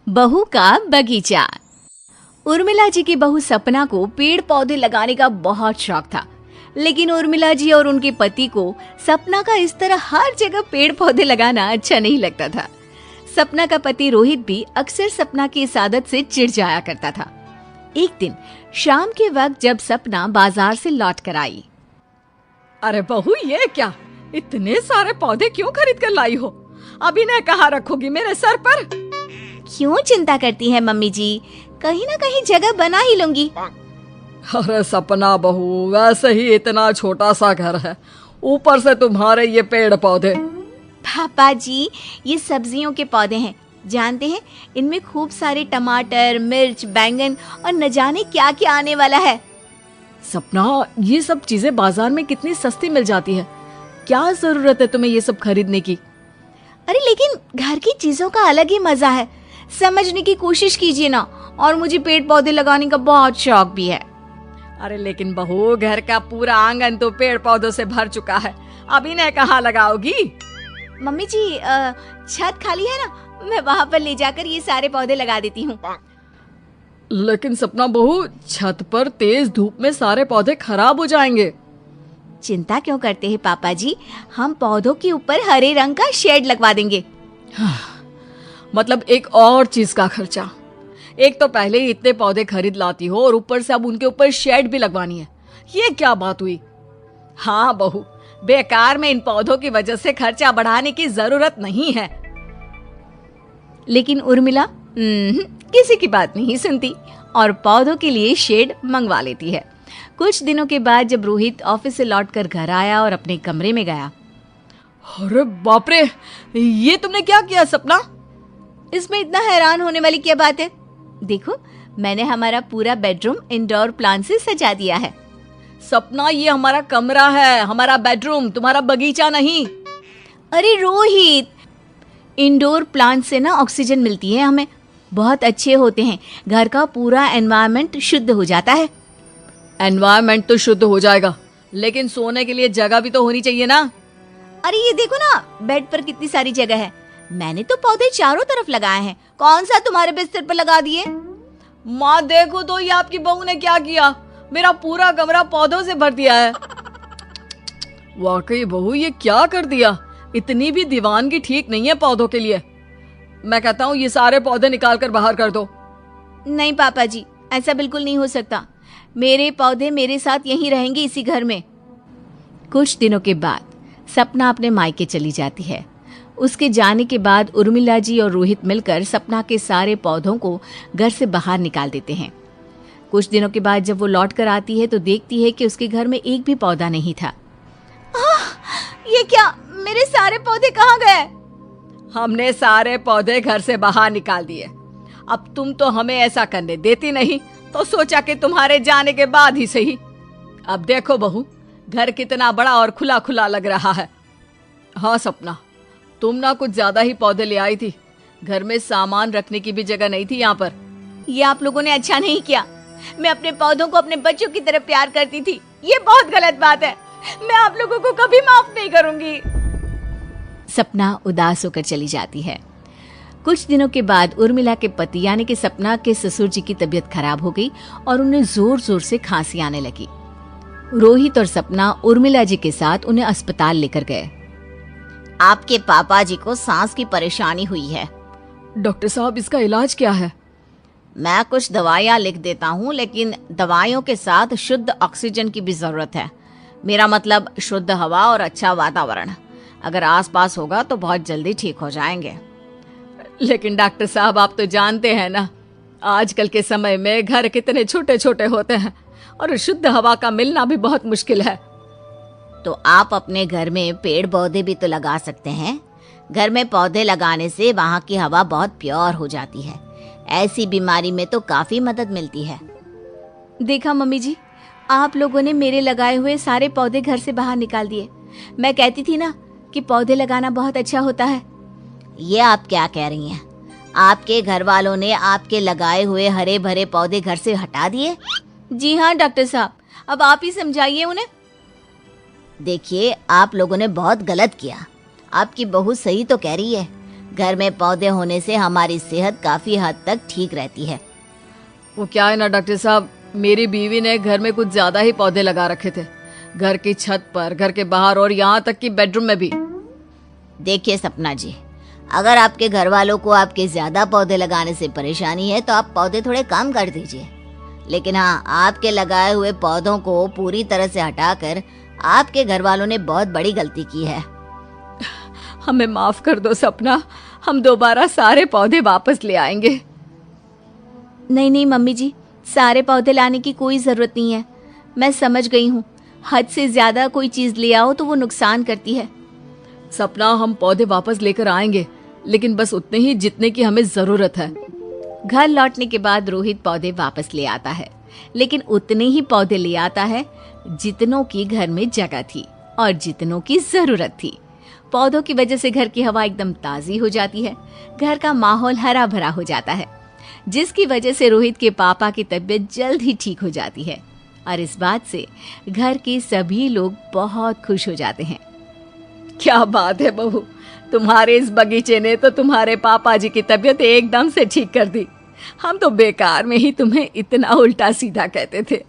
बहू का बगीचा। उर्मिला जी की बहू सपना को पेड़ पौधे लगाने का बहुत शौक था, लेकिन उर्मिला जी और उनके पति को सपना का इस तरह हर जगह पेड़ पौधे लगाना अच्छा नहीं लगता था। सपना का पति रोहित भी अक्सर सपना की इस आदत से चिढ़ जाया करता था। एक दिन शाम के वक्त जब सपना बाजार से लौट कर आई। अरे बहू, ये क्या, इतने सारे पौधे क्यों खरीद कर लाई हो? अभी न कहाँ रखोगी मेरे सर पर? क्यों चिंता करती है मम्मी जी, कहीं ना कहीं जगह बना ही लूंगी। अरे सपना बहू, वैसे ही इतना छोटा सा घर है, ऊपर से तुम्हारे ये पेड़ पौधे। पापा जी, ये सब्जियों के पौधे हैं, जानते हैं इनमें खूब सारे टमाटर, मिर्च, बैंगन और न जाने क्या क्या आने वाला है। सपना, ये सब चीजें बाजार में कितनी सस्ती मिल जाती है, क्या जरूरत है तुम्हें ये सब खरीदने की? अरे लेकिन घर की चीजों का अलग ही मजा है, समझने की कोशिश कीजिए ना। और मुझे पेड़ पौधे लगाने का बहुत शौक भी है। अरे लेकिन बहू, घर का पूरा आंगन तो पेड़ पौधों से भर चुका है, अब इन्हें कहाँ लगाओगी? मम्मी जी, छत खाली है ना, मैं वहाँ पर ले जाकर ये सारे पौधे लगा देती हूँ। लेकिन सपना बहू, छत पर तेज धूप में सारे पौधे खराब हो जाएंगे। चिंता क्यों करते हैं पापा जी, हम पौधों के ऊपर हरे रंग का शेड लगवा देंगे। मतलब एक और चीज का खर्चा। एक तो पहले ही इतने पौधे खरीद लाती हो और ऊपर से अब उनके ऊपर शेड भी लगवानी है, ये क्या बात हुई? हाँ बहू, बेकार में इन पौधों की वजह से खर्चा बढ़ाने की जरूरत नहीं है। लेकिन उर्मिला किसी की बात नहीं सुनती और पौधों के लिए शेड मंगवा लेती है। कुछ दिनों के बाद जब रोहित ऑफिस से लौटकर घर आया और अपने कमरे में गया। अरे बाप रे, ये तुमने क्या किया सपना? इसमें इतना हैरान होने वाली क्या बात है? देखो, मैंने हमारा पूरा बेडरूम इंडोर प्लांट से सजा दिया है। सपना, ये हमारा कमरा है, हमारा बेडरूम, तुम्हारा बगीचा नहीं। अरे रोहित, इंडोर प्लांट से ना ऑक्सीजन मिलती है हमें, बहुत अच्छे होते हैं, घर का पूरा एनवायरनमेंट शुद्ध हो जाता है। एनवायरनमेंट तो शुद्ध हो जाएगा, लेकिन सोने के लिए जगह भी तो होनी चाहिए ना। अरे ये देखो ना, बेड पर कितनी सारी जगह है, मैंने तो पौधे चारों तरफ लगाए हैं, कौन सा तुम्हारे बिस्तर पर लगा दिए? माँ देखो तो, ये आपकी बहू ने क्या किया, मेरा पूरा कमरा पौधों से भर दिया है। वाकई बहू, ये क्या कर दिया, इतनी भी दीवानगी ठीक नहीं है पौधों के लिए। मैं कहता हूँ ये सारे पौधे निकाल कर बाहर कर दो। नहीं पापा जी, ऐसा बिल्कुल नहीं हो सकता, मेरे पौधे मेरे साथ यहीं रहेंगे इसी घर में। कुछ दिनों के बाद सपना अपने मायके चली जाती है। उसके जाने के बाद उर्मिला जी और रोहित मिलकर सपना के सारे पौधों को घर से बाहर निकाल देते हैं। कुछ दिनों के बाद जब वो लौट कर आती है तो देखती है कि उसके घर में एक भी पौधा नहीं था। ये क्या, मेरे सारे पौधे कहाँ गए? हमने सारे पौधे घर से बाहर निकाल दिए, अब तुम तो हमें ऐसा करने देती नहीं, तो सोचा कि तुम्हारे जाने के बाद ही सही। अब देखो बहू, घर कितना बड़ा और खुला खुला लग रहा है। हाँ सपना, तुम ना कुछ ज्यादा ही पौधे ले आई थी, घर में सामान रखने की भी जगह नहीं थी यहाँ पर। ये आप लोगों ने अच्छा नहीं किया, मैं अपने पौधों को अपने बच्चों की तरह प्यार करती थी, ये बहुत गलत बात है, मैं आप लोगों को कभी माफ नहीं करूंगी। सपना उदास होकर चली जाती है। कुछ दिनों के बाद उर्मिला के पति यानी कि सपना के ससुर जी की तबीयत खराब हो गई और उन्हें जोर जोर से खांसी आने लगी। रोहित और सपना उर्मिला जी के साथ उन्हें अस्पताल लेकर गए। आपके पापा जी को सांस की परेशानी हुई है। डॉक्टर साहब, इसका इलाज क्या है? मैं कुछ दवाइयाँ लिख देता हूँ, लेकिन दवाइयों के साथ शुद्ध ऑक्सीजन की भी जरूरत है। मेरा मतलब शुद्ध हवा और अच्छा वातावरण अगर आसपास होगा तो बहुत जल्दी ठीक हो जाएंगे। लेकिन डॉक्टर साहब, आप तो जानते हैं ना, आजकल के समय में घर कितने छोटे छोटे होते हैं और शुद्ध हवा का मिलना भी बहुत मुश्किल है। तो आप अपने घर में पेड़ पौधे भी तो लगा सकते हैं। घर में पौधे लगाने से वहाँ की हवा बहुत प्योर हो जाती है, ऐसी बीमारी में तो काफी मदद मिलती है। देखा मम्मी जी, आप लोगों ने मेरे लगाए हुए सारे पौधे घर से बाहर निकाल दिए। मैं कहती थी ना कि पौधे लगाना बहुत अच्छा होता है। ये आप क्या कह रही हैं? आपके घर वालों ने आपके लगाए हुए हरे भरे पौधे घर से हटा दिए? जी हाँ डॉक्टर साहब, अब आप ही समझाइए उन्हें। देखिए, आप लोगों ने बहुत गलत किया, आपकी बहू सही तो कह रही है, घर में पौधे होने से हमारी सेहत काफी हद तक ठीक रहती है। वो क्या है ना डॉक्टर साहब, मेरी बीवी ने घर में कुछ ज्यादा ही पौधे लगा रखे थे, घर की छत पर, घर के बाहर और यहाँ तक कि बेडरूम में भी। देखिए सपना जी, अगर आपके घर वालों को आपके ज्यादा पौधे लगाने से परेशानी है तो आप पौधे थोड़े कम कर दीजिए। लेकिन हाँ, आपके लगाए हुए पौधों को पूरी तरह से हटाकर आपके घर वालों ने बहुत बड़ी गलती की है। हमें माफ कर दो सपना, हम दोबारा सारे पौधे वापस ले आएंगे। नहीं नहीं मम्मी जी, सारे पौधे लाने की कोई जरूरत नहीं है। मैं समझ गई हूँ, हद से ज्यादा कोई चीज ले आओ तो वो नुकसान करती है। सपना, हम पौधे वापस लेकर आएंगे, लेकिन बस उतने ही जितने की हमें जरूरत है। घर लौटने के बाद रोहित पौधे वापस ले आता है, लेकिन उतने ही पौधे ले आता है जितनों की घर में जगह थी और जितनों की जरूरत थी। पौधों की वजह से घर की हवा एकदम ताजी हो जाती है, घर का माहौल हरा भरा हो जाता है, जिसकी वजह से रोहित के पापा की तबीयत जल्द ही ठीक हो जाती है और इस बात से घर के सभी लोग बहुत खुश हो जाते हैं। क्या बात है बहू, तुम्हारे इस बगीचे ने तो तुम्हारे पापा जी की तबीयत एकदम से ठीक कर दी। हम तो बेकार में ही तुम्हें इतना उल्टा सीधा कहते थे।